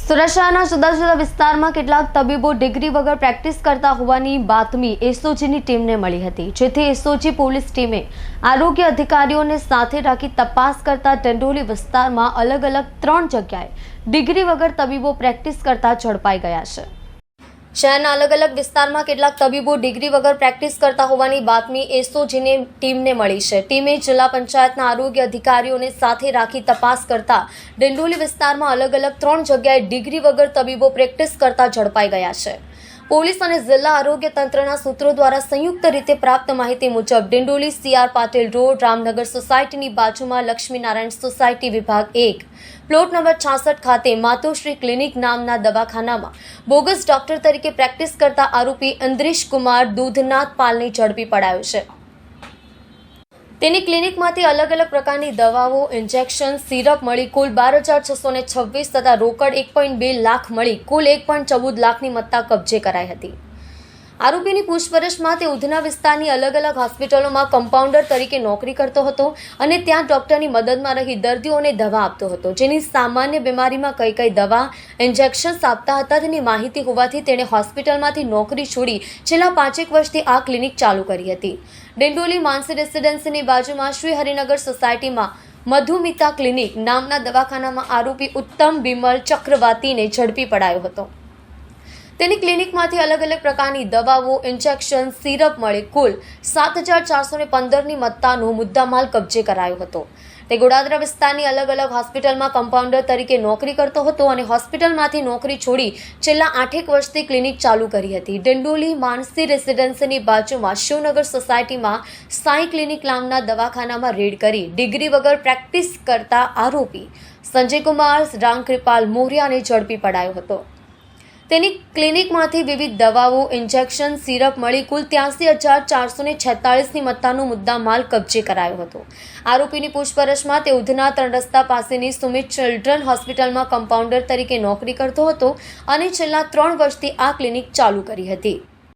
સુરત શહેરના જુદા જુદા વિસ્તારમાં કેટલાક તબીબો ડિગ્રી વગર પ્રેક્ટિસ કરતા હોવાની બાતમી એસઓજીની ટીમને મળી હતી, જેથી એસઓજી પોલીસ ટીમે આરોગ્ય અધિકારીઓને સાથે રાખી તપાસ કરતા ડિંડોલી વિસ્તારમાં અલગ અલગ 3 જગ્યાએ ડિગ્રી વગર તબીબો પ્રેક્ટિસ કરતા ઝડપાઈ ગયા છે। શહેરના અલગ અલગ વિસ્તારમાં કેટલાક તબીબો ડિગ્રી વગર પ્રેક્ટિસ કરતા હોવાની બાતમી એસઓજીની ટીમને મળી છે। ટીમે જિલ્લા પંચાયતના આરોગ્ય અધિકારીઓને સાથે રાખી તપાસ કરતા ડિંડોલી વિસ્તારમાં અલગ અલગ 3 જગ્યાએ ડિગ્રી વગર તબીબો પ્રેક્ટિસ કરતા ઝડપાઈ ગયા છે। પોલીસ અને જિલ્લા આરોગ્ય તંત્રના સૂત્રો દ્વારા સંયુક્ત રીતે પ્રાપ્ત માહિતી મુજબ ડિંડોલી સીઆર પાટીલ રોડ રામનગર સોસાયટીની બાજુમાં લક્ષ્મીનારાયણ સોસાયટી વિભાગ 1 પ્લોટ નંબર 66 ખાતે માતોશ્રી ક્લિનિક નામના દવાખાનામાં બોગસ ડોક્ટર તરીકે પ્રેક્ટિસ કરતા આરોપી ઇન્દ્રેશ કુમાર દૂધનાથ પાલને ઝડપી પડાયો છે। તેની ક્લિનિકમાંથી અલગ અલગ પ્રકારની દવાઓ, ઇન્જેક્શન, સિરપ મળી કુલ 12,626 તથા રોકડ 1.2 લાખ મળી કુલ 1.14 લાખની મત્તા કબજે કરાઈ હતી। આરોપીની પૂછપરછમાં તે ઉધના વિસ્તારની અલગ અલગ હોસ્પિટલોમાં કમ્પાઉન્ડર તરીકે નોકરી કરતો હતો અને ત્યાં ડોક્ટરની મદદમાં રહી દર્દીઓને દવા આપતો હતો, જેની સામાન્ય બીમારીમાં કઈ દવા, ઇન્જેક્શન્સ આપતા હતા તેની માહિતી હોવાથી તેણે હોસ્પિટલમાંથી નોકરી છોડી છેલ્લા 5 વર્ષથી આ ક્લિનિક ચાલુ કરી હતી। ડિંડોલી માનસી રેસિડેન્સીની બાજુમાં શ્રી હરિનગર સોસાયટીમાં મધુમિતા ક્લિનિક નામના દવાખાનામાં આરોપી ઉત્તમ બિમલ ચક્રવાતીને ઝડપી પડાયો હતો। તેની ક્લિનિકમાંથી અલગ અલગ પ્રકારની દવાઓ, ઇન્જેક્શન, સિરપ મળી કુલ 7,415ની મત્તાનો મુદ્દામાલ કબજે કરાયો હતો। તે ગોડાદરા વિસ્તારની અલગ અલગ હોસ્પિટલમાં કમ્પાઉન્ડર તરીકે નોકરી કરતો હતો અને હોસ્પિટલમાંથી નોકરી છોડી છેલ્લા 8 વર્ષથી ક્લિનિક ચાલુ કરી હતી। ડિંડોલી માનસી રેસિડેન્સીની બાજુમાં શિવનગર સોસાયટીમાં સાઈ ક્લિનિક નામના દવાખાનામાં રેડ કરી ડિગ્રી વગર પ્રેક્ટિસ કરતા આરોપી સંજય કુમાર રામકૃપાલ મોર્યાને ઝડપી પડાયો હતો। તેની ક્લિનિકમાંથી વિવિધ દવાઓ, ઇન્જેક્શન, સિરપ મળી કુલ 83,446ની મત્તાનો મુદ્દામાલ કબજે કરાયો હતો। આરોપીની પૂછપરછમાં તે ઉધના 3 રસ્તા પાસેની સુમિત ચિલ્ડ્રન હોસ્પિટલમાં કમ્પાઉન્ડર તરીકે નોકરી કરતો હતો અને છેલ્લા 3 વર્ષથી આ ક્લિનિક ચાલુ કરી હતી।